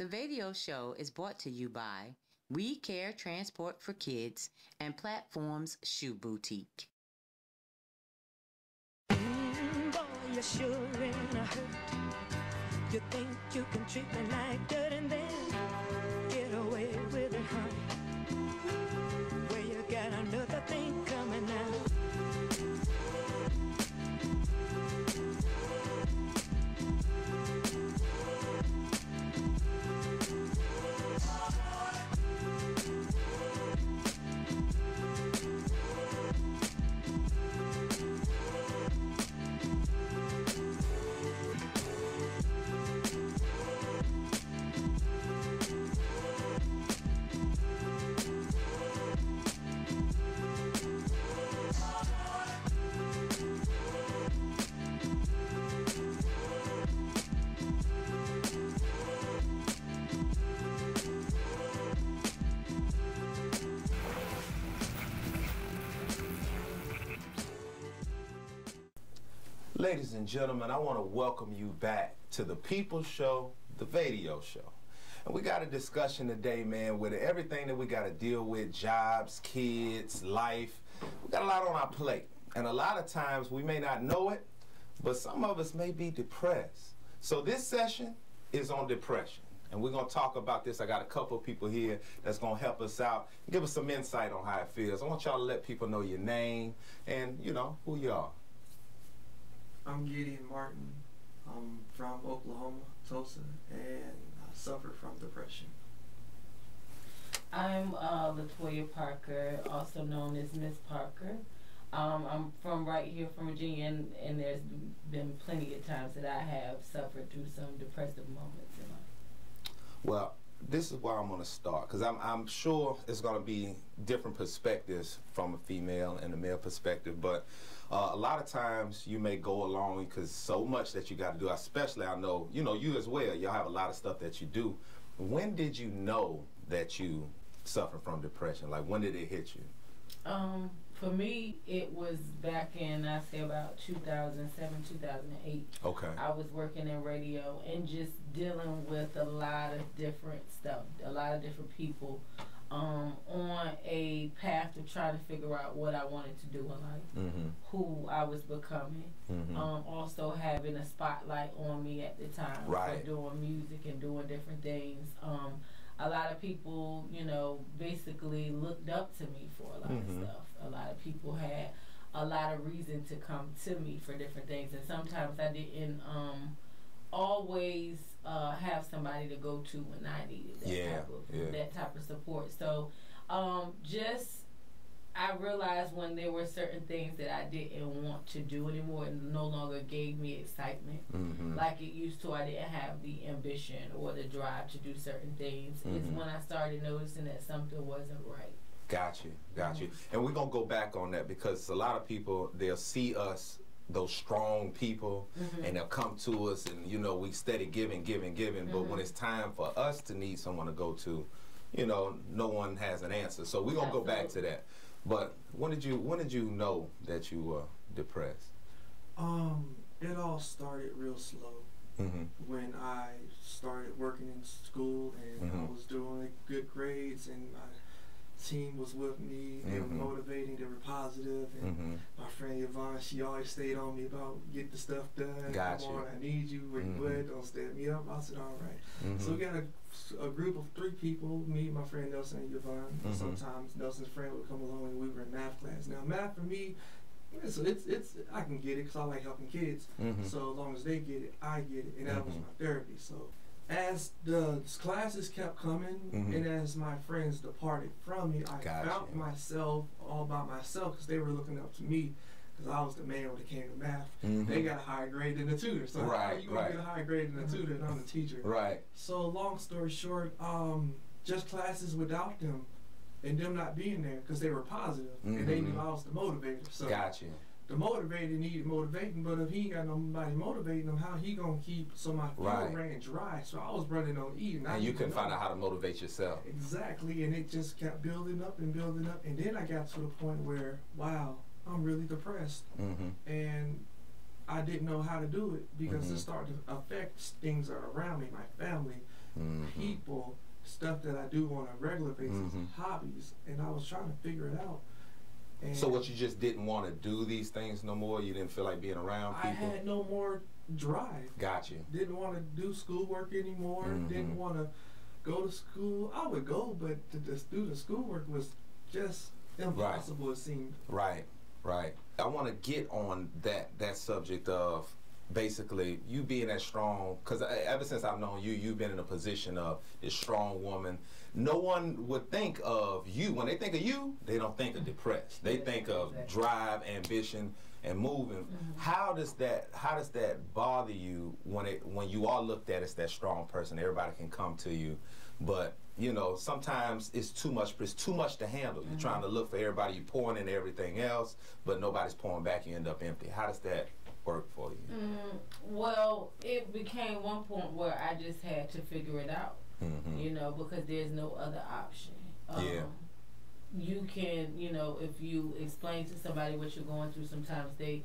The VAdio show is brought to you by We Care Transport for Kids and Platforms Shoe Boutique. Boy, you're sure in a hurt. You think you can treat me like dirt and then get away with it, huh? Well, you got another thing coming out. Ladies and gentlemen, I want to welcome you back to the People's Show, the VAdio show. And we got a discussion today, man, with everything that we got to deal with, jobs, kids, life. We got a lot on our plate. And a lot of times we may not know it, but some of us may be depressed. So this session is on depression. And we're going to talk about this. I got a couple of people here that's going to help us out, give us some insight on how it feels. I want y'all to let people know your name and, you know, who you are. I'm Gideon Martin. I'm from Oklahoma, Tulsa, and I suffer from depression. I'm Latoya Parker, also known as Miss Parker. I'm from right here from Virginia, and there's been plenty of times that I have suffered through some depressive moments in life. Well, this is where I'm going to start, because I'm sure it's going to be different perspectives from a female and a male perspective, but a lot of times you may go along because so much that you got to do, especially I know, you as well, y'all have a lot of stuff that you do. When did you know that you suffer from depression? Like, when did it hit you? For me, it was back in, I say about 2007, 2008. Okay. I was working in radio and just dealing with a lot of different stuff, a lot of different people, on a path to try to figure out what I wanted to do in life, who I was becoming. Also having a spotlight on me at the time for doing music and doing different things. A lot of people, basically looked up to me for a lot of stuff. A lot of people had a lot of reason to come to me for different things, and sometimes I didn't always have somebody to go to when I needed that type of support. So I realized when there were certain things that I didn't want to do anymore and no longer gave me excitement like it used to. I didn't have the ambition or the drive to do certain things. Is when I started noticing that something wasn't right. Got you. And we're going to go back on that, because a lot of people, they'll see us, those strong people, and they'll come to us and, we steady giving. But when it's time for us to need someone to go to, no one has an answer. So we're going to go back to that. But when did you know that you were depressed? It all started real slow. When I started working in school and I was doing good grades and my team was with me, they were motivating, they were positive, and my friend Yvonne, she always stayed on me about get the stuff done. Gotcha. Come on, I need you, where you at, don't stand me up. I said, all right. So we got a group of 3 people, me, my friend Nelson, and Yvonne. Sometimes Nelson's friend would come along and we were in math class. Now math for me, so it's I can get it because I like helping kids. So as long as they get it, I get it, and that was my therapy. So as the classes kept coming and as my friends departed from me, I found myself all by myself because they were looking up to me because I was the man when it came to math. They got a higher grade than the tutor. So how are you going to get a higher grade than the tutor and I'm the teacher? So long story short, just classes without them and them not being there because they were positive and they knew I was the motivator. So the motivator needed motivating, but if he ain't got nobody motivating him, how he gonna keep? So my fuel ran dry, so I was running on E. And you couldn't find out how to motivate yourself. Exactly, and it just kept building up, and then I got to the point where, wow, I'm really depressed, and I didn't know how to do it because it started to affect things that are around me, my family, people, stuff that I do on a regular basis, hobbies, and I was trying to figure it out. And so what, you just didn't want to do these things no more? You didn't feel like being around people? I had no more drive. Got you. Didn't want to do schoolwork anymore. Didn't want to go to school. I would go, but to just do the schoolwork was just impossible, it seemed. Right, right. I want to get on that subject of basically you being that strong, because ever since I've known you, you've been in a position of this strong woman. No one would think of you, when they think of you, they don't think of depressed. They think of drive, ambition, and moving. How does that bother you when you are looked at as that strong person? Everybody can come to you, but you know, sometimes it's too much to handle. You're trying to look for everybody, you're pouring in everything else, but nobody's pouring back, you end up empty. How does that work for you? Well, it became one point where I just had to figure it out, you know, because there's no other option. You can, you know, if you explain to somebody what you're going through, sometimes they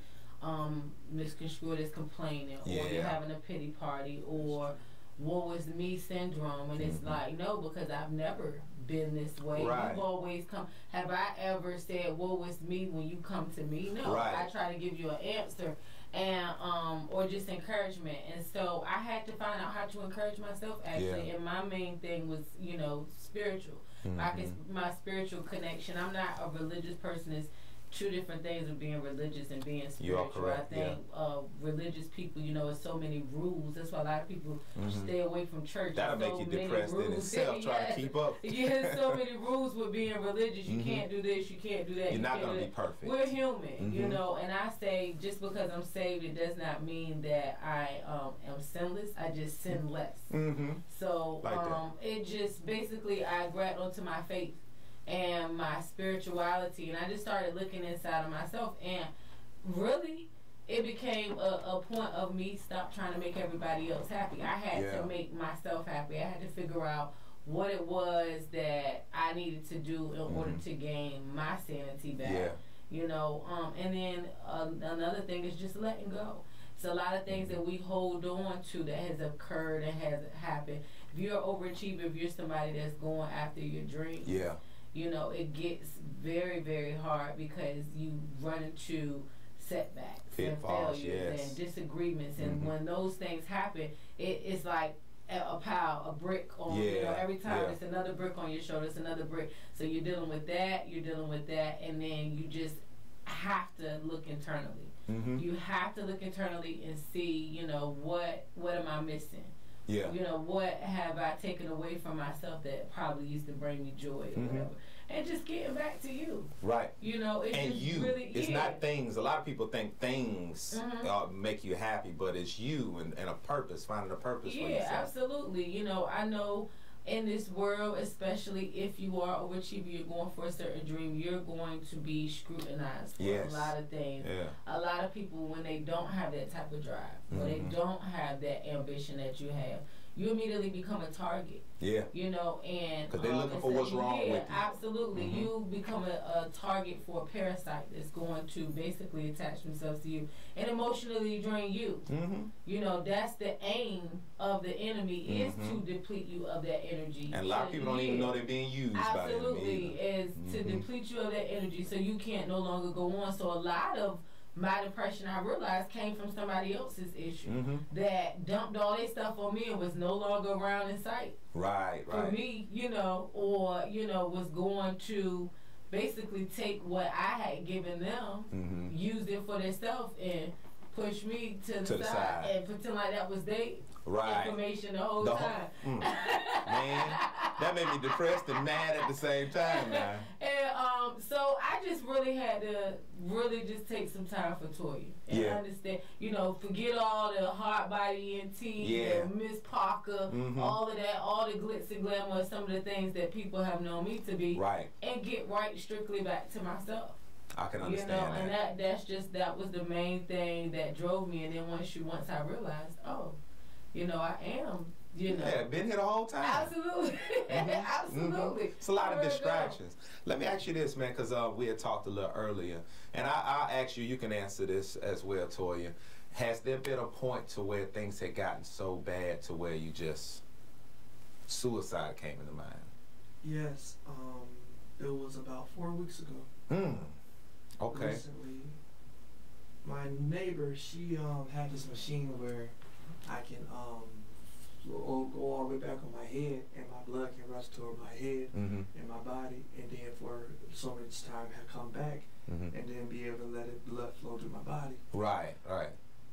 misconstrue it as complaining, or you're having a pity party, or woe is me syndrome, and it's like, no, because I've never been this way. You've always come. Have I ever said woe is me when you come to me? No. I try to give you an answer, and or just encouragement. And so I had to find out how to encourage myself, actually. And my main thing was, you know, spiritual. My spiritual connection. I'm not a religious person. It's two different things of being religious and being spiritual. I think religious people, you know, there's so many rules. That's why a lot of people stay away from church. That'll make you depressed in itself, trying to keep up. So many rules with being religious. You can't do this, you can't do that. You're not going to be perfect. We're human, you know, and I say just because I'm saved, it does not mean that I am sinless. I just sin less. So it just basically, I grabbed onto my faith and my spirituality, and I just started looking inside of myself, and really it became a point of me stop trying to make everybody else happy. I had to make myself happy. I had to figure out what it was that I needed to do in order to gain my sanity back. You know, and then another thing is just letting go. It's a lot of things that we hold on to that has occurred and has happened. If you're an overachiever, if you're somebody that's going after your dreams, you know, it gets very, very hard because you run into setbacks and failures and disagreements. And when those things happen, it's like a brick on, you know, every time it's another brick on your shoulder, it's another brick. So you're dealing with that, and then you just have to look internally. You have to look internally and see, you know, what am I missing? You know, what have I taken away from myself that probably used to bring me joy or whatever. And just getting back to you. You know, it's and just you. Really, it's not things. A lot of people think things make you happy, but it's you and a purpose, finding a purpose for yourself. Absolutely. You know, I know in this world, especially if you are overachiever, you're going for a certain dream, you're going to be scrutinized for a lot of things. A lot of people, when they don't have that type of drive, when they don't have that ambition that you have, you immediately become a target. You know, and because they're looking for what's wrong with you. Absolutely. You become a target for a parasite that's going to basically attach themselves to you and emotionally drain you. You know, that's the aim of the enemy, is to deplete you of that energy. And a lot of people don't even know they're being used by the enemy. Is to deplete you of that energy so you can't no longer go on. So a lot of my depression, I realized, came from somebody else's issue that dumped all their stuff on me and was no longer around in sight. For me, you know, or, you know, was going to basically take what I had given them, use it for themselves, and push me to the side and pretend like that was their information the whole time. Man, that made me depressed and mad at the same time, man. And so I just really had to just take some time for Toya and understand, you know, forget all the hard body ENT, Miss Parker, all of that, all the glitz and glamour, some of the things that people have known me to be, and get right strictly back to myself. I can understand and that was the main thing that drove me. And then once I realized, oh, you know, I am, you know. Been here the whole time. Absolutely. Absolutely. It's a lot of distractions. Let me ask you this, man, because we had talked a little earlier. And I'll ask you, you can answer this as well, Toya. Has there been a point to where things had gotten so bad to where you just suicide came into mind? Yes, it was about 4 weeks ago. Okay. Recently, my neighbor, she had this machine where I can go all the way back on my head, and my blood can rush toward my head and my body, and then for so much time come back, and then be able to let it blood flow through my body. Right, right.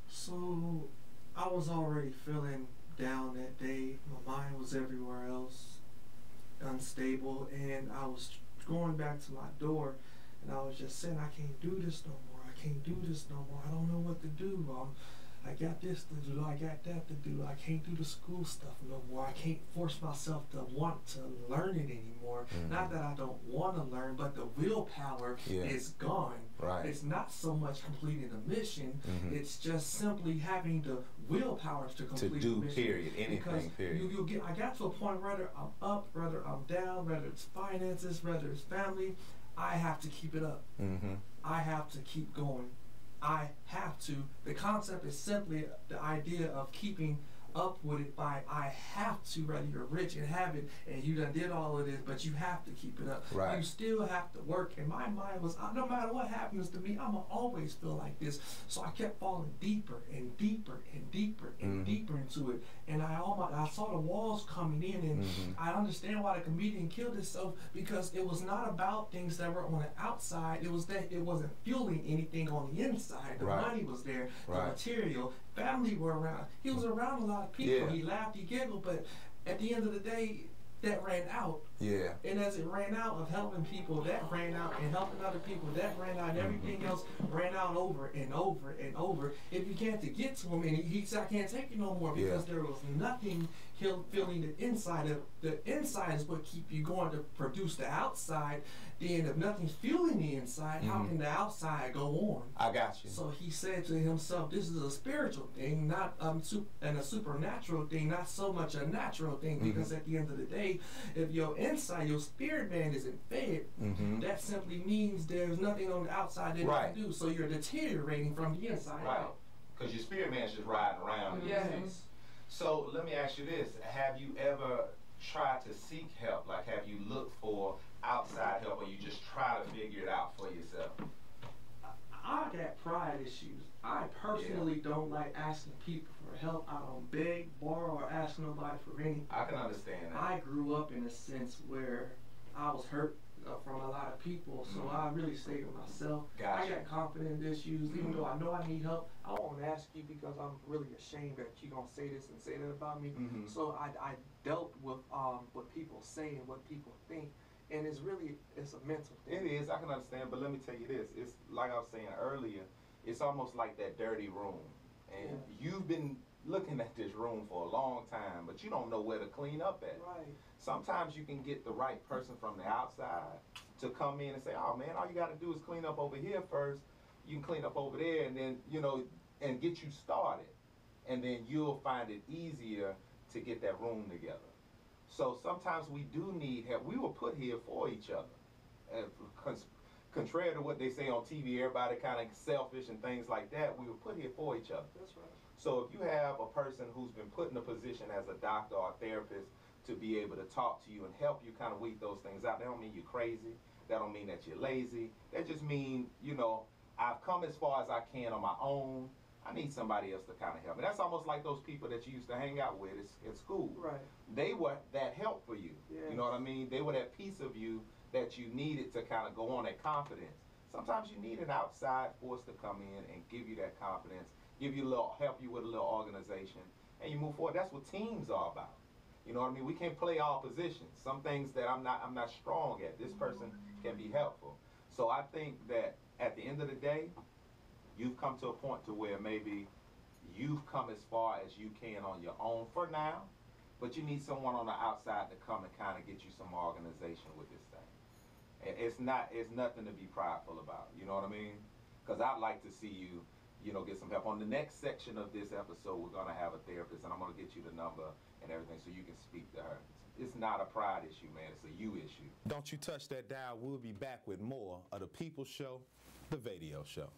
So I was already feeling down that day. My mind was everywhere else, unstable, and I was going back to my door, and I was just saying, I can't do this no more. I can't do this no more. I don't know what to do. I got this to do. I got that to do. I can't do the school stuff no more. I can't force myself to want to learn it anymore. Not that I don't want to learn, but the willpower is gone. Right. It's not so much completing the mission. It's just simply having the willpower to complete the mission. Period. Anything, period. I got to a point, whether I'm up, whether I'm down, whether it's finances, whether it's family, I have to keep it up. I have to keep going. I have to. The concept is simply the idea of keeping up with it by I have to, whether you're rich and have it and you done did all of this, but you have to keep it up. Right. You still have to work. And my mind was, no matter what happens to me, I'm going to always feel like this. So I kept falling deeper and deeper and deeper and deeper into it. And I saw the walls coming in, and I understand why the comedian killed himself, because it was not about things that were on the outside. It was that it wasn't fueling anything on the inside. The money was there, the material, family were around. He was around a lot of people. He laughed, he giggled, but at the end of the day, that ran out. And as it ran out of helping people, that ran out, and helping other people, that ran out, and everything else ran out over and over and over. It began to get to him, and he said, I can't take it no more, because there was nothing feeling the inside of. The inside is what keep you going to produce the outside. Then if nothing's fueling the inside, how can the outside go on? I got you. So he said to himself, this is a spiritual thing, not and a supernatural thing, not so much a natural thing, because at the end of the day, if your inside, your spirit man isn't fed, that simply means there's nothing on the outside that you can do. So you're deteriorating from the inside out. Because your spirit man's just riding around. Yes. So let me ask you this. Have you ever tried to seek help? Like, have you looked for outside help, or you just try to figure it out for yourself? I got pride issues. I personally don't like asking people for help. I don't beg, borrow, or ask nobody for anything. I can understand that. I grew up in a sense where I was hurt from a lot of people, so I really stayed with myself. I got confidence issues, even though I know I need help. I won't ask you because I'm really ashamed that you're gonna say this and say that about me. So I dealt with what people say and what people think, and it's a mental thing. It is. I can understand, but let me tell you this. It's like I was saying earlier. It's almost like that dirty room, and you've been looking at this room for a long time, but you don't know where to clean up at. Sometimes you can get the right person from the outside to come in and say, oh man, all you got to do is clean up over here first. You can clean up over there, and then, and get you started. And then you'll find it easier to get that room together. So sometimes we do need help. We were put here for each other. Contrary to what they say on TV, everybody kind of selfish and things like that, we were put here for each other. That's right. So if you have a person who's been put in a position as a doctor or a therapist to be able to talk to you and help you kind of weed those things out, that don't mean you're crazy. That don't mean that you're lazy. That just means, I've come as far as I can on my own. I need somebody else to kind of help me. That's almost like those people that you used to hang out with at school. They were that help for you. You know what I mean? They were that piece of you that you needed to kind of go on, that confidence. Sometimes you need an outside force to come in and give you that confidence, help you with a little organization, and you move forward. That's what teams are about. You know what I mean? We can't play all positions. Some things that I'm not strong at, this person can be helpful. So I think that at the end of the day, you've come to a point to where maybe you've come as far as you can on your own for now, but you need someone on the outside to come and kind of get you some organization with this thing. It's nothing to be prideful about. You know what I mean? Because I'd like to see you, get some help. On the next section of this episode, we're going to have a therapist, and I'm going to get you the number and everything so you can speak to her. It's not a pride issue, man. It's a you issue. Don't you touch that dial. We'll be back with more of The People's Show, The VAdio Show.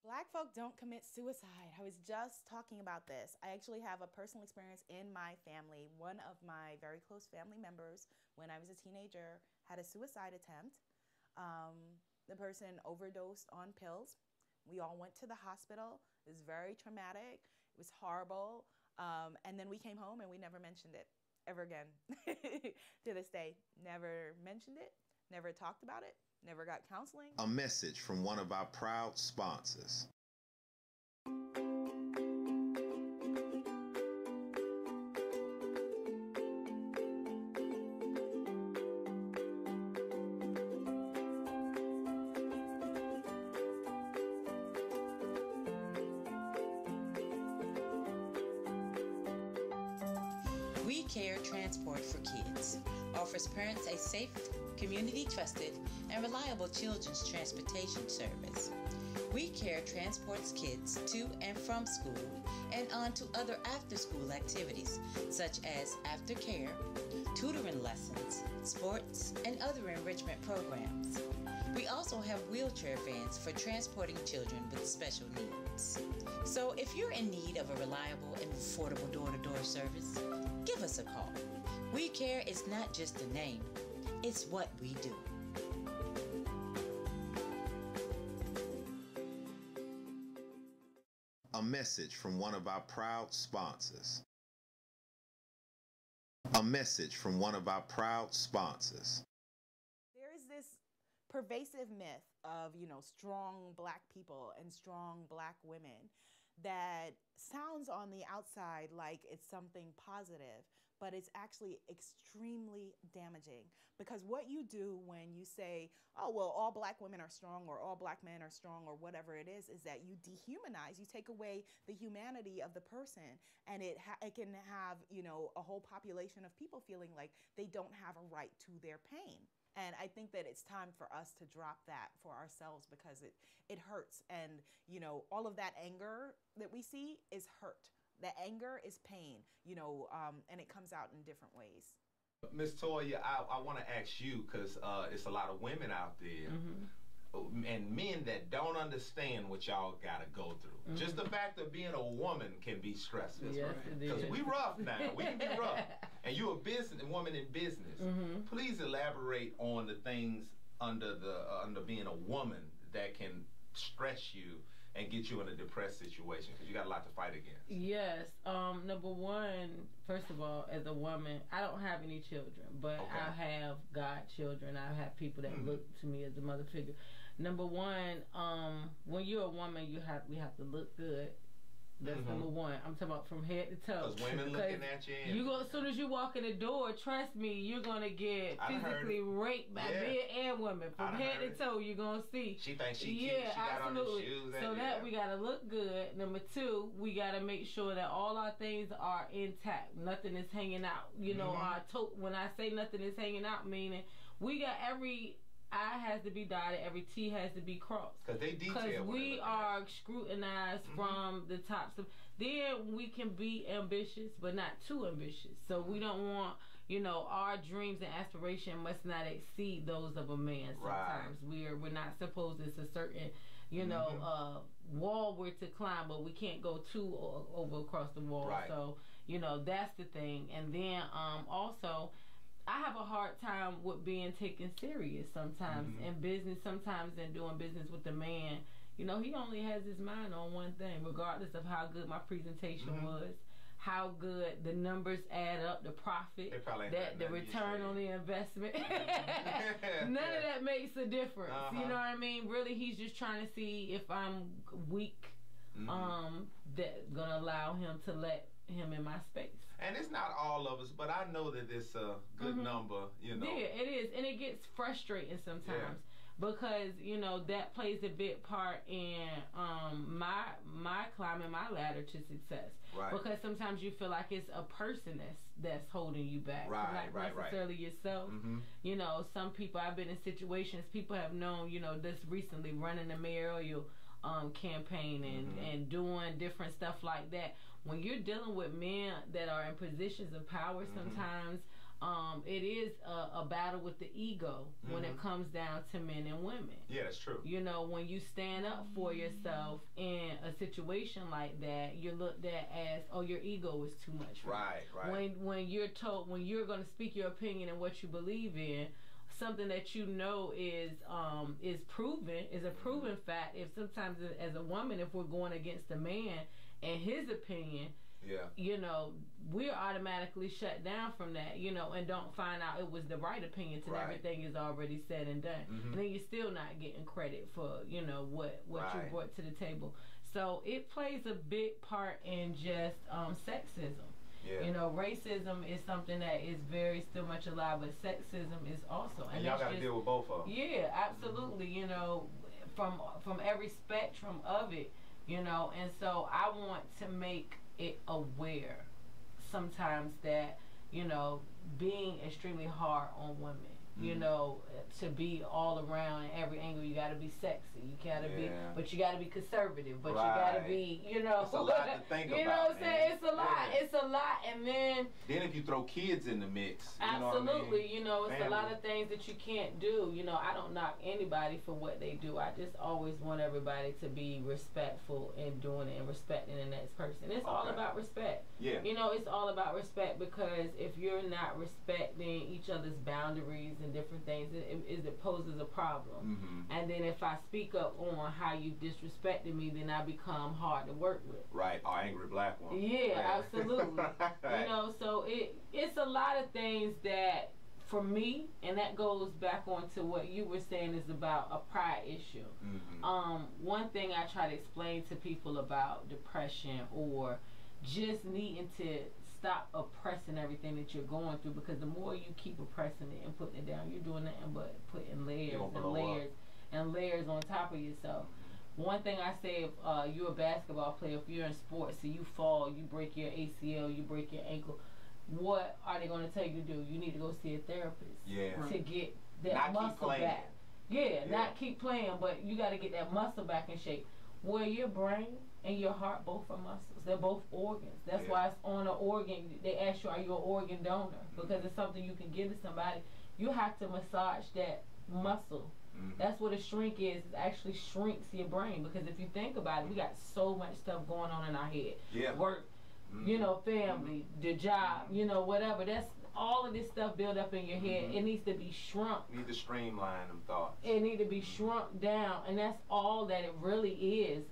Black folk don't commit suicide. I was just talking about this. I actually have a personal experience in my family. One of my very close family members, when I was a teenager, had a suicide attempt. The person overdosed on pills. We all went to the hospital. It was very traumatic. It was horrible. And then we came home and we never mentioned it ever again. To this day, never mentioned it, never talked about it, never got counseling. A message from one of our proud sponsors. We Care Transport for Kids offers parents a safe, community-trusted, and reliable children's transportation service. We Care transports kids to and from school and on to other after-school activities such as aftercare, tutoring lessons, sports, and other enrichment programs. We also have wheelchair vans for transporting children with special needs. So if you're in need of a reliable and affordable door-to-door service, give us a call. We Care is not just a name, it's what we do. A message from one of our proud sponsors. A message from one of our proud sponsors. There is this pervasive myth of, strong Black people and strong Black women that sounds on the outside like it's something positive, but it's actually extremely damaging. Because what you do when you say, oh, well, all Black women are strong or all Black men are strong or whatever it is that you dehumanize, you take away the humanity of the person, and it can have, a whole population of people feeling like they don't have a right to their pain. And I think that it's time for us to drop that for ourselves, because it hurts. And, all of that anger that we see is hurt. The anger is pain, and it comes out in different ways. Miss Toya, I want to ask you, because it's a lot of women out there, and men that don't understand what y'all got to go through. Just the fact of being a woman can be stressful. Yes, because we rough now. We can be rough. And you're a woman in business. Please elaborate on the things under being a woman that can stress you and get you in a depressed situation, because you got a lot to fight against. Yes. Number one, first of all, as a woman, I don't have any children, but I have godchildren. I have people that look to me as a mother figure. Number one, when you're a woman, we have to look good. That's number one. I'm talking about from head to toe. Because women looking at you. As soon as you walk in the door, trust me, you're going to get physically raped by men and women. From head to toe, you're going to see. She thinks she cute. She got on the shoes. So that we got to look good. Number two, we got to make sure that all our things are intact. Nothing is hanging out. When I say nothing is hanging out, meaning we got every I has to be dotted, every T has to be crossed. Because they detail. Because we are scrutinized from the top. So then we can be ambitious, but not too ambitious. So we don't want, our dreams and aspiration must not exceed those of a man. Sometimes we're not supposed. It's a certain, wall we're to climb, but we can't go too over across the wall. Right. So that's the thing. And then also, I have a hard time with being taken serious sometimes in business, sometimes in doing business with the man. He only has his mind on one thing, regardless of how good my presentation was, how good the numbers add up, the profit, the return on the investment. None of that makes a difference. You know what I mean? Really, he's just trying to see if I'm weak, that's gonna allow him to let him in my space. And it's not all of us, but I know that it's a good number, Yeah, it is. And it gets frustrating sometimes because, that plays a big part in my climbing my ladder to success. Right. Because sometimes you feel like it's a person that's holding you back. Not necessarily yourself. Some people, I've been in situations, people have known, this recently running the mayoral campaign and doing different stuff like that. When you're dealing with men that are in positions of power, sometimes it is a battle with the ego when it comes down to men and women. Yeah, that's true. You know, when you stand up for yourself in a situation like that, you're looked at as, oh, your ego is too much. Right, right. When you're told, when you're going to speak your opinion and what you believe in, something that you know is proven, is a proven fact. If sometimes as a woman, if we're going against a man and his opinion, you know, we're automatically shut down from that, you know, and don't find out it was the right opinion till everything is already said and done. And then you're still not getting credit for, you know, what you brought to the table. So it plays a big part in just sexism. Yeah. You know, racism is something that is very still much alive, but sexism is also. And y'all got to deal with both of them. Yeah, absolutely. You know, from every spectrum of it, you know, and so I want to make it aware sometimes that, you know, being extremely hard on women, you know, to be all around in every angle. You got to be sexy. You got to be, but you got to be conservative. But you got to be, you know. It's a lot to think about. You know what I'm saying? It's a lot. It's a lot. And then if you throw kids in the mix, absolutely, you know what I mean? You know, it's a lot of things that you can't do. You know, I don't knock anybody for what they do. I just always want everybody to be respectful in doing it and respecting the next person. It's all about respect. Yeah. You know, it's all about respect, because if you're not respecting each other's boundaries and different things, it poses a problem. And then if I speak up on how you disrespected me, then I become hard to work with. Right, or angry black woman. Yeah, absolutely. You know, so it's a lot of things that, for me, and that goes back on to what you were saying, is about a pride issue. One thing I try to explain to people about depression, or just needing to stop oppressing everything that you're going through, because the more you keep oppressing it and putting it down, you're doing nothing but putting layers and layers and layers on top of yourself. One thing I say, if you're a basketball player, if you're in sports, so you fall, you break your ACL, you break your ankle, what are they going to tell you to do? You need to go see a therapist to get that muscle back. Not keep playing, but you got to get that muscle back in shape. Where your brain and your heart both are muscles. They're both organs. That's why it's on an organ. They ask you, are you an organ donor? Because it's something you can give to somebody. You have to massage that muscle. That's what a shrink is. It actually shrinks your brain, because if you think about it, we got so much stuff going on in our head. Work, you know, family, the job, you know, whatever. That's all of this stuff built up in your head. It needs to be shrunk. You need to streamline them thoughts. It need to be shrunk down, and that's all that it really is.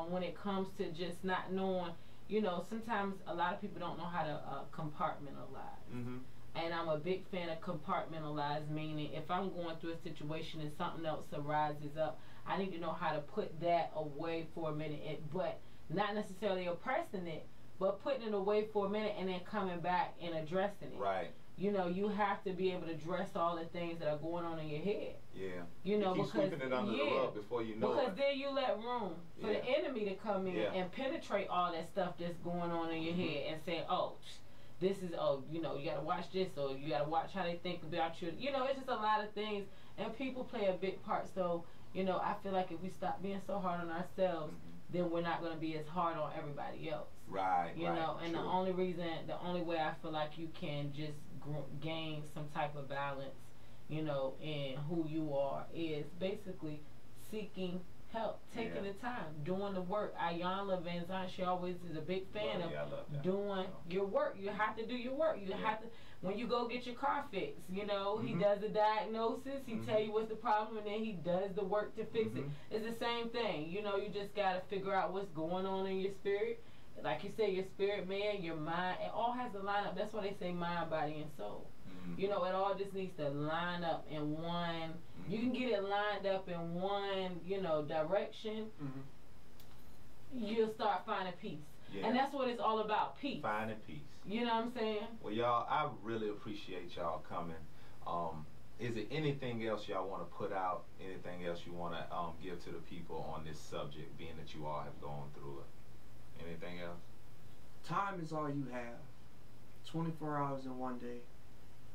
When it comes to just not knowing, you know, sometimes a lot of people don't know how to compartmentalize. And I'm a big fan of compartmentalize, meaning if I'm going through a situation and something else arises up, I need to know how to put that away for a minute, but not necessarily oppressing it, but putting it away for a minute and then coming back and addressing it. Right. You know, you have to be able to address all the things that are going on in your head. Yeah. You know, keep sweeping it under the rug before you know it. Because then you let room for the enemy to come in and penetrate all that stuff that's going on in your head and say, oh, this is, you know, you got to watch this, or you got to watch how they think about you. You know, it's just a lot of things, and people play a big part. So, you know, I feel like if we stop being so hard on ourselves, then we're not going to be as hard on everybody else. Right. You know, and the only way I feel like you can just gain some type of balance, you know, in who you are, is basically seeking help, taking the time, doing the work. Ayanna Van Zandt, she always is a big fan of doing your work. You have to do your work. You have to, when you go get your car fixed, you know, he does the diagnosis, he tell you what's the problem, and then he does the work to fix it. It's the same thing. You know, you just got to figure out what's going on in your spirit. Like you say, your spirit, man, your mind, it all has to line up. That's why they say mind, body, and soul. You know, it all just needs to line up in one. You can get it lined up in one, you know, direction. You'll start finding peace. And that's what it's all about, peace. Finding peace. You know what I'm saying? Well, y'all, I really appreciate y'all coming. Is there anything else y'all want to put out? Anything else you want to give to the people on this subject, being that you all have gone through it? Anything else? Time is all you have. 24 hours in one day.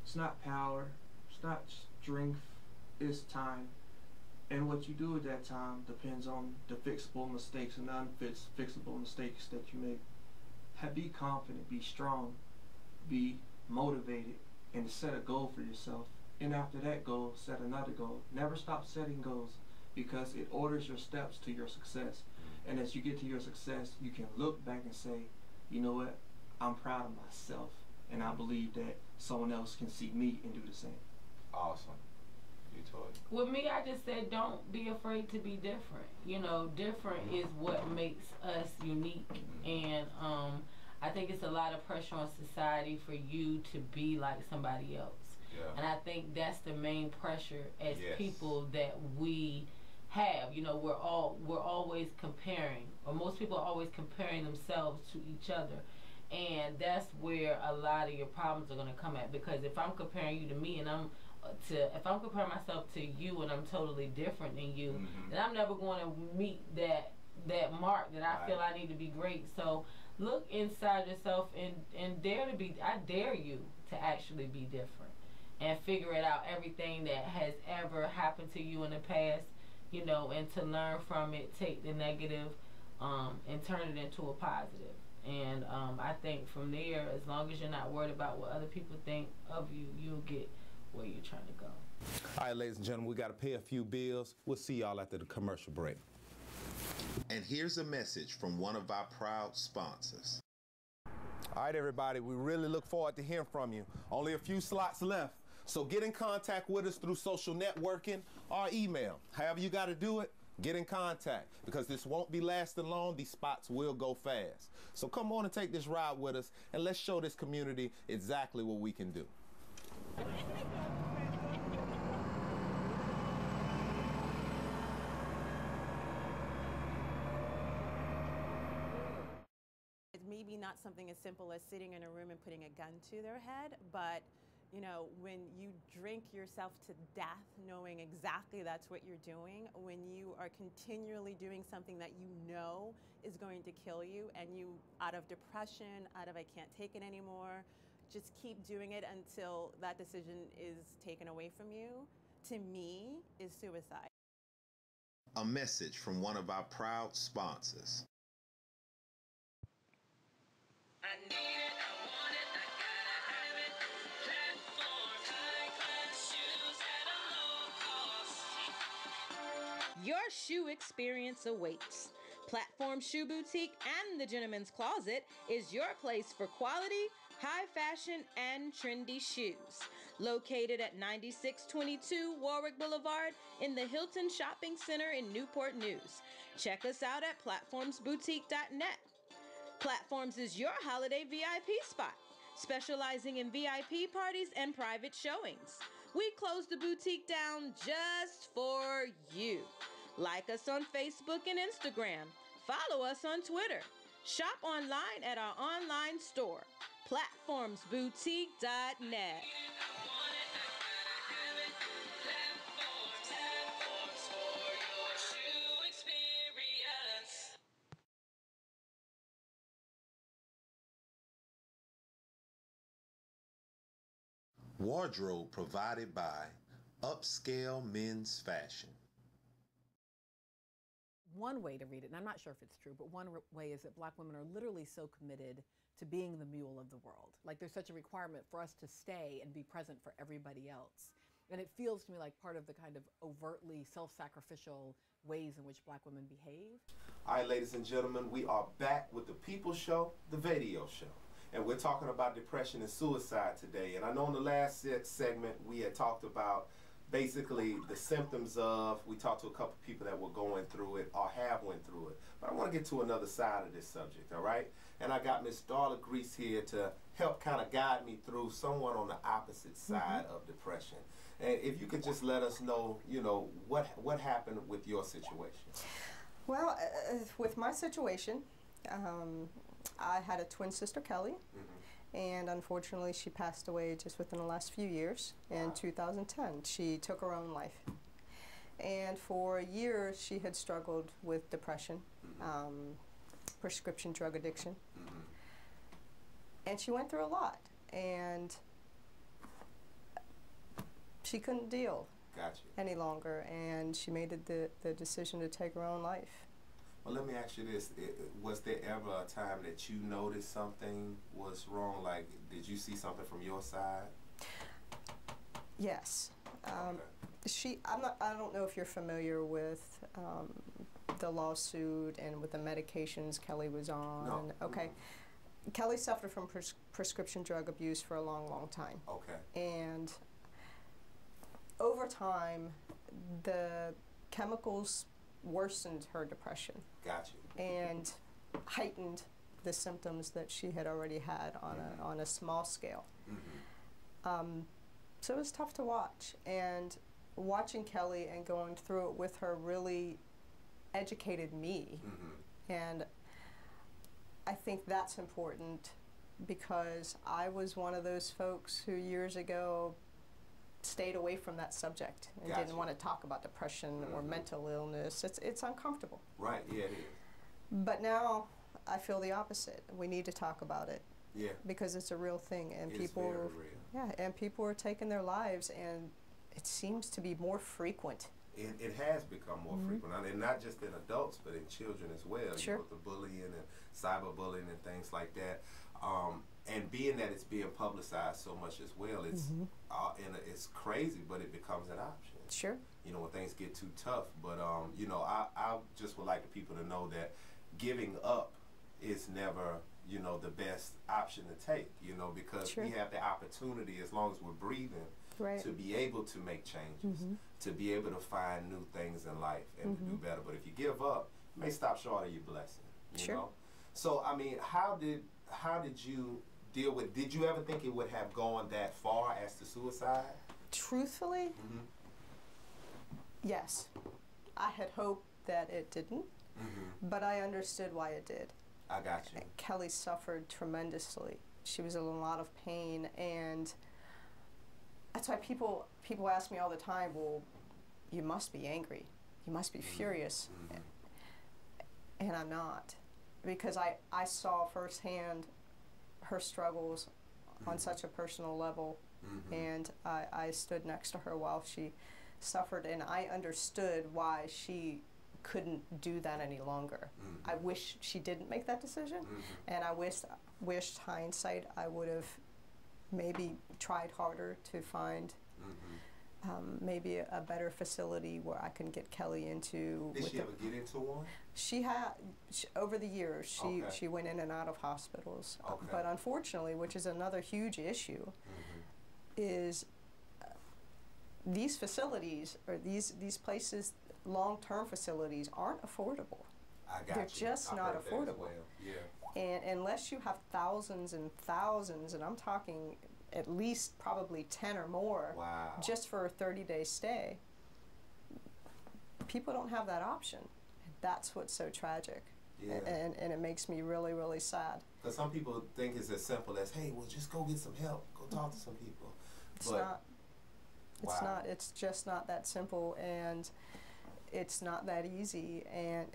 It's not power. It's not strength. It's time. And what you do at that time depends on the fixable mistakes and the unfixable mistakes that you make. Be confident. Be strong. Be motivated. and set a goal for yourself. And after that goal, set another goal. Never stop setting goals, because it orders your steps to your success. And as you get to your success, you can look back and say, you know what, I'm proud of myself, and I believe that someone else can see me and do the same. Awesome. You told it. With me, I just said don't be afraid to be different. You know, different is what makes us unique. And I think it's a lot of pressure on society for you to be like somebody else. Yeah. And I think that's the main pressure as Yes. people that we have. You know, we're always comparing, or most people are always comparing themselves to each other. And that's where a lot of your problems are going to come at, because if I'm comparing you to me, and if I'm comparing myself to you and I'm totally different than you, then I'm never going to meet that mark that I feel I need to be great. So look inside yourself and dare to be. I dare you to actually be different and figure it out. Everything that has ever happened to you in the past, you know, and to learn from it, take the negative and turn it into a positive. And I think from there, as long as you're not worried about what other people think of you, you'll get where you're trying to go. All right, ladies and gentlemen, we got to pay a few bills. We'll see y'all after the commercial break. And here's a message from one of our proud sponsors. All right, everybody, we really look forward to hearing from you. Only a few slots left, so get in contact with us through social networking or email. However you got to do it, get in contact, because this won't be lasting long. These spots will go fast. So come on and take this ride with us, and let's show this community exactly what we can do. It's maybe not something as simple as sitting in a room and putting a gun to their head, but you know, when you drink yourself to death knowing exactly that's what you're doing, when you are continually doing something that you know is going to kill you, and you, out of depression, out of I can't take it anymore, just keep doing it until that decision is taken away from you, to me, is suicide. A message from one of our proud sponsors. I need it, I want it, I gotta have it. Platform, high-class shoes at a low cost. Your shoe experience awaits. Platform Shoe Boutique and the Gentleman's Closet is your place for quality, high fashion, and trendy shoes. Located at 9622 Warwick Boulevard in the Hilton Shopping Center in Newport News. Check us out at platformsboutique.net. Platforms is your holiday VIP spot, specializing in VIP parties and private showings. We closed the boutique down just for you. Like us on Facebook and Instagram. Follow us on Twitter. Shop online at our online store, platformsboutique.net. Wardrobe provided by Upscale Men's Fashion. One way to read it, and I'm not sure if it's true, but one way is that Black women are literally so committed to being the mule of the world. Like there's such a requirement for us to stay and be present for everybody else. And it feels to me like part of the kind of overtly self-sacrificial ways in which Black women behave. All right, ladies and gentlemen, we are back with the People's Show, the VAdio Show. And we're talking about depression and suicide today. And I know in the last segment we had talked about basically the symptoms of, we talked to a couple people that were going through it or have went through it. But I want to get to another side of this subject, all right? And I got Miss Darla Grease here to help kind of guide me through someone on the opposite side of depression. And if you could just let us know, you know, what happened with your situation. Well, with my situation, I had a twin sister, Kelly, and unfortunately she passed away just within the last few years. In 2010, she took her own life. And for years she had struggled with depression, prescription drug addiction, and she went through a lot, and she couldn't deal any longer, and she made the decision to take her own life. Well, let me ask you this. Was there ever a time that you noticed something was wrong? Like, did you see something from your side? Yes. I don't know if you're familiar with the lawsuit and with the medications Kelly was on. No. Okay. Kelly suffered from prescription drug abuse for a long, long time. Okay. And over time, the chemicals worsened her depression. Got you. And heightened the symptoms that she had already had on a small scale. So it was tough to watch. And watching Kelly and going through it with her really educated me. And I think that's important because I was one of those folks who years ago stayed away from that subject and didn't want to talk about depression or mental illness. It's uncomfortable. Right, yeah, it is. But now I feel the opposite. We need to talk about it. Yeah. Because it's a real thing, and It's people, very real. yeah, and people are taking their lives, and it seems to be more frequent. It has become more frequent, and not just in adults, but in children as well. Sure. You know, the bullying and cyberbullying and things like that. And being that it's being publicized so much as well, it's and it's crazy, but it becomes an option. Sure. You know, when things get too tough. But you know, I just would like the people to know that giving up is never, you know, the best option to take. You know, because we have the opportunity, as long as we're breathing, to be able to make changes, to be able to find new things in life and to do better. But if you give up, you may stop short of your blessing. You know. So I mean, how did you deal with? Did you ever think it would have gone that far as to suicide? Truthfully, yes. I had hoped that it didn't, but I understood why it did. I got you. Kelly suffered tremendously. She was in a lot of pain, and that's why people ask me all the time, well, you must be angry. You must be furious. And I'm not. Because I saw firsthand her struggles on such a personal level, and I stood next to her while she suffered, and I understood why she couldn't do that any longer. I wish she didn't make that decision, and I wished hindsight I would have maybe tried harder to find maybe a better facility where I can get Kelly into. Did she ever get into one? She had, over the years, she went in and out of hospitals. But unfortunately, which is another huge issue, is these facilities, or these places, long-term facilities, aren't affordable. They're just not affordable. And unless you have thousands and thousands, and I'm talking at least probably 10 or more, just for a 30-day stay, people don't have that option. That's what's so tragic. And it makes me really, really sad. Because some people think it's as simple as, hey, well, just go get some help. Go talk to some people. It's not. It's not. It's just not that simple, and it's not that easy. And,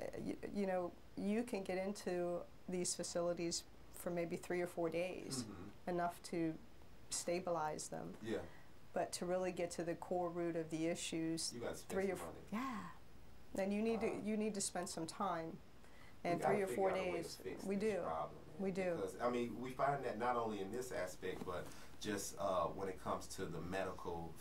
you know, you can get into these facilities for maybe 3 or 4 days, enough to stabilize them. But to really get to the core root of the issues, you got 3 or 4 money. Then you need to spend some time, and 3 or 4 days. We do. We do. Because I mean, we find that not only in this aspect, but just when it comes to the medical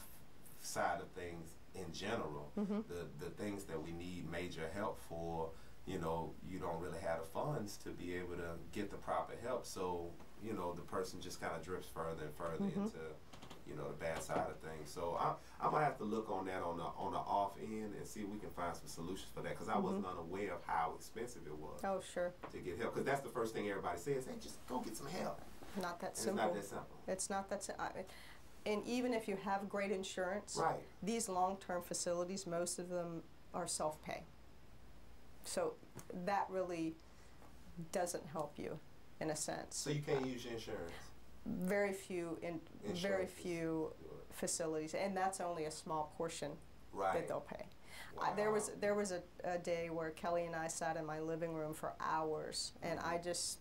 side of things in general, the things that we need major help for, you know, you don't really have the funds to be able to get the proper help. So, you know, the person just kind of drifts further and further into, you know, the bad side of things. So I'm gonna have to look on that on the off end and see if we can find some solutions for that, because I wasn't unaware of how expensive it was. Oh, sure. To get help, because that's the first thing everybody says. Hey, just go get some help. Not that simple. It's not that simple. It's not that simple. And even if you have great insurance, these long-term facilities, most of them are self-pay. So that really doesn't help you, in a sense. So you can't use your insurance? Very few facilities, and that's only a small portion that they'll pay. There was a day where Kelly and I sat in my living room for hours, and I just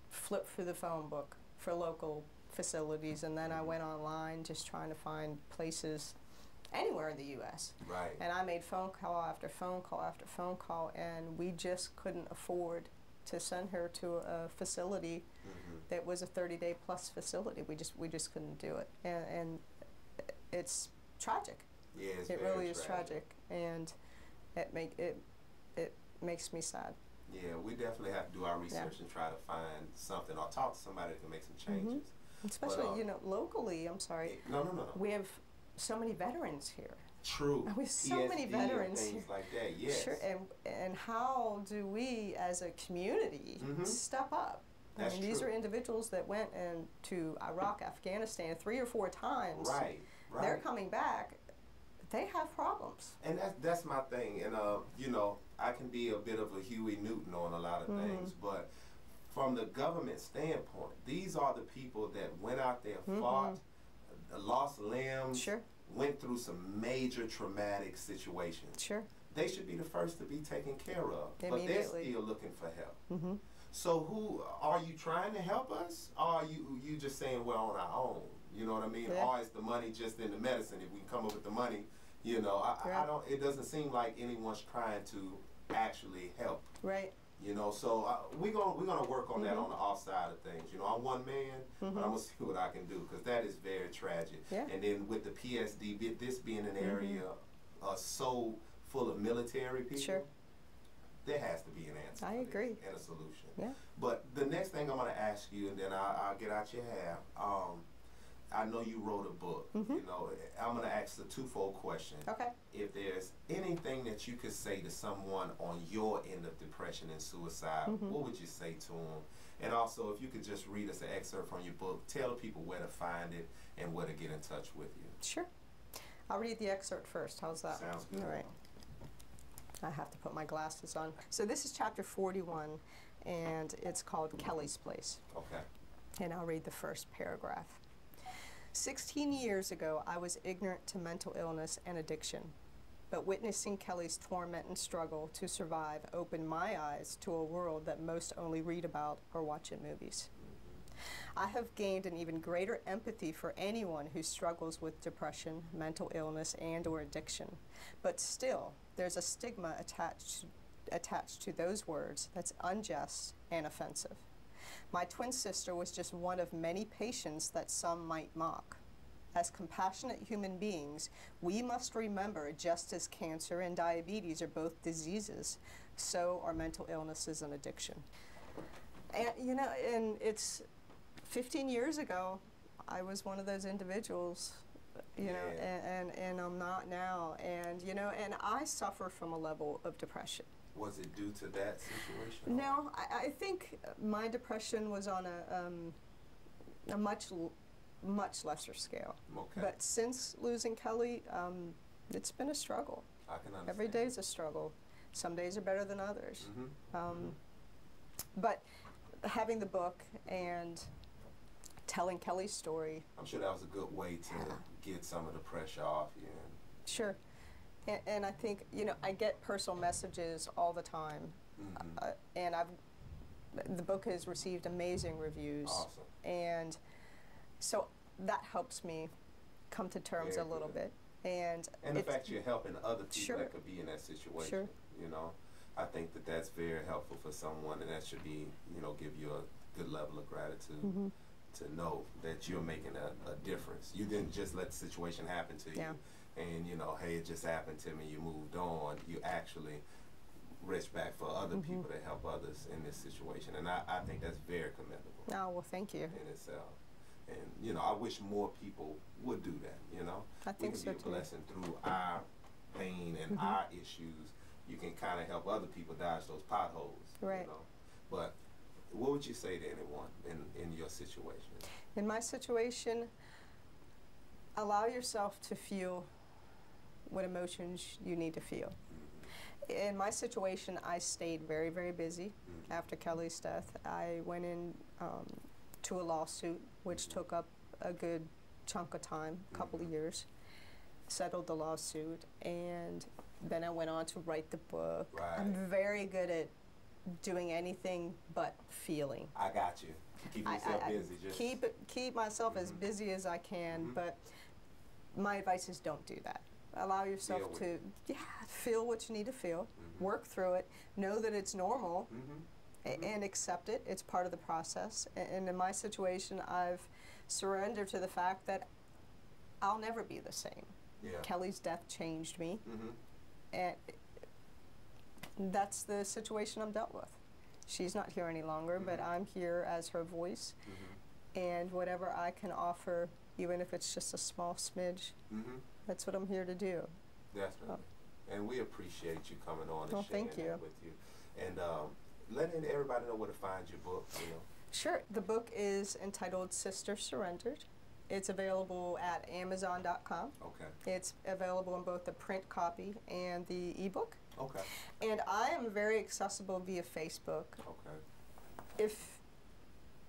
flipped through the phone book for local facilities, and then I went online just trying to find places anywhere in the U.S. And I made phone call after phone call after phone call, and we just couldn't afford to send her to a facility that was a 30-day plus facility. We just couldn't do it, and it's tragic. Yeah, it's It very really is tragic, and it makes me sad. Yeah, we definitely have to do our research and try to find something or talk to somebody that can make some changes. Especially, you know, locally, I'm sorry. No. We have so many veterans here. True. We have so many veterans and things like that, yes. Sure, and how do we as a community step up? That's I mean, these are individuals that went to Iraq, Afghanistan 3 or 4 times. Right. They're coming back. They have problems. And that's my thing. And, you know, I can be a bit of a Huey Newton on a lot of things, but from the government standpoint, these are the people that went out there, fought, lost limbs, went through some major traumatic situations. They should be the first to be taken care of, but they're still looking for help. So who are you trying to help us? Or are you just saying we're on our own? You know what I mean? Or is the money just in the medicine? If we can come up with the money, you know, I don't. It doesn't seem like anyone's trying to actually help. Right. You know, so we're gonna work on that on the offside of things. You know, I'm one man, but I'm gonna see what I can do, because that is very tragic. And then with the PSD, this being an area so full of military people, there has to be an answer. I agree. And a solution. But the next thing I'm gonna ask you, and then I'll get out your hair. I know you wrote a book. You know, I'm going to ask the twofold question. If there's anything that you could say to someone on your end of depression and suicide, what would you say to them? And also, if you could just read us an excerpt from your book, tell people where to find it and where to get in touch with you. Sure. I'll read the excerpt first. How's that? Sounds good. All right. I have to put my glasses on. So this is chapter 41, and it's called Kelly's Place. And I'll read the first paragraph. 16 years ago, I was ignorant to mental illness and addiction, but witnessing Kelly's torment and struggle to survive opened my eyes to a world that most only read about or watch in movies. I have gained an even greater empathy for anyone who struggles with depression, mental illness, and/or addiction, but still, there's a stigma attached to those words that's unjust and offensive. My twin sister was just one of many patients that some might mock. As compassionate human beings, we must remember just as cancer and diabetes are both diseases, so are mental illnesses and addiction. And, you know, and it's 15 years ago, I was one of those individuals, you know, and I'm not now. And, you know, and I suffer from a level of depression. Was it due to that situation? No, I think my depression was on a much lesser scale. But since losing Kelly, it's been a struggle. I can understand. Every day's a struggle. Some days are better than others. But having the book and telling Kelly's story. I'm sure that was a good way to get some of the pressure off you. Sure. And I think, you know, I get personal messages all the time, and the book has received amazing reviews. And so that helps me come to terms a little bit. And the fact you're helping other people that could be in that situation, you know, I think that that's very helpful for someone, and that should be, you know, give you a good level of gratitude to know that you're making a difference. You didn't just let the situation happen to you. And, you know, hey, it just happened to me, you moved on. You actually reach back for other people to help others in this situation. And I think that's very commendable. Oh, well, thank you. In itself. And, you know, I wish more people would do that, you know. I think so, too. We can be a blessing through our pain and our issues. You can kind of help other people dodge those potholes, you know. But what would you say to anyone in your situation? In my situation, allow yourself to feel what emotions you need to feel. In my situation, I stayed very, very busy after Kelly's death. I went in to a lawsuit, which took up a good chunk of time, a couple of years, settled the lawsuit, and then I went on to write the book. I'm very good at doing anything but feeling. I got you. Keep yourself busy. Just keep myself as busy as I can, but my advice is don't do that. Allow yourself to feel what you need to feel, work through it, know that it's normal, and accept it. It's part of the process. And in my situation, I've surrendered to the fact that I'll never be the same. Yeah. Kelly's death changed me. Mm-hmm. And that's the situation I'm dealt with. She's not here any longer, but I'm here as her voice. And whatever I can offer, even if it's just a small smidge, that's what I'm here to do. Definitely. And we appreciate you coming on and Well, sharing thank you. that with you. And letting everybody know where to find your book, you know. Sure. The book is entitled Sister Surrendered. It's available at Amazon.com. Okay. It's available in both the print copy and the ebook. Okay. And I am very accessible via Facebook. Okay. If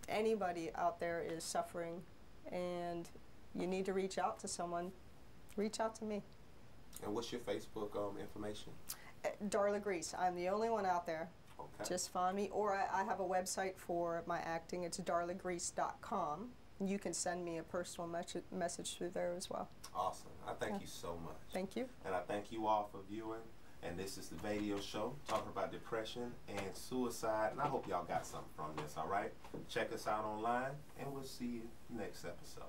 anybody out there is suffering and you need to reach out to someone, reach out to me. And what's your Facebook information? Darla Grease. I'm the only one out there. Okay. Just find me. Or I have a website for my acting. It's darlagrease.com. You can send me a personal message through there as well. Awesome. I thank you so much. Thank you. And I thank you all for viewing. And this is the VAdio show, talking about depression and suicide. And I hope y'all got something from this, all right? Check us out online, and we'll see you next episode.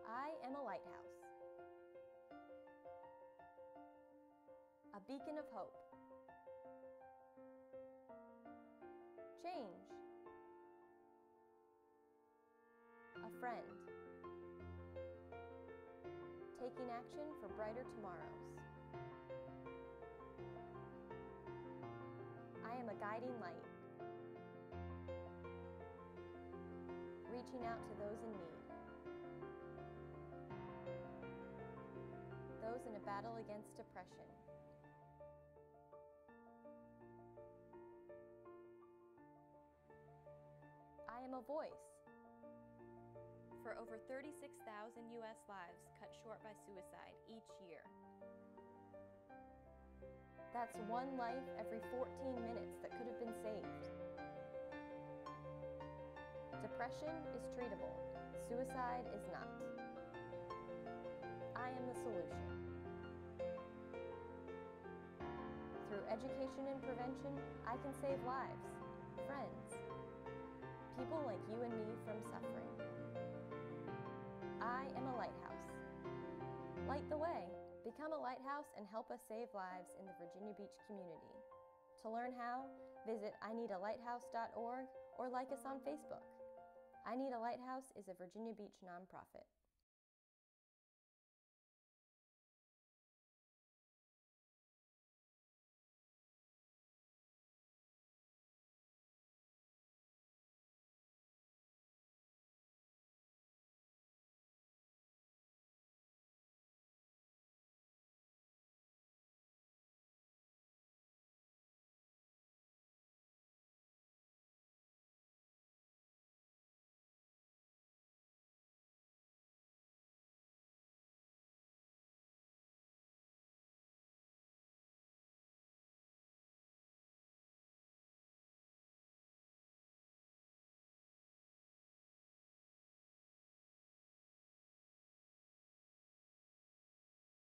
I am a lighthouse, a beacon of hope, change, a friend, taking action for brighter tomorrows. I am a guiding light, reaching out to those in need. Those in a battle against depression. I am a voice for over 36,000 U.S. lives cut short by suicide each year. That's one life every 14 minutes that could have been saved. Depression is treatable. Suicide is not. I am the solution. Through education and prevention, I can save lives, friends, people like you and me from suffering. I am a lighthouse. Light the way. Become a lighthouse and help us save lives in the Virginia Beach community. To learn how, visit ineedalighthouse.org or like us on Facebook. I Need a Lighthouse is a Virginia Beach nonprofit.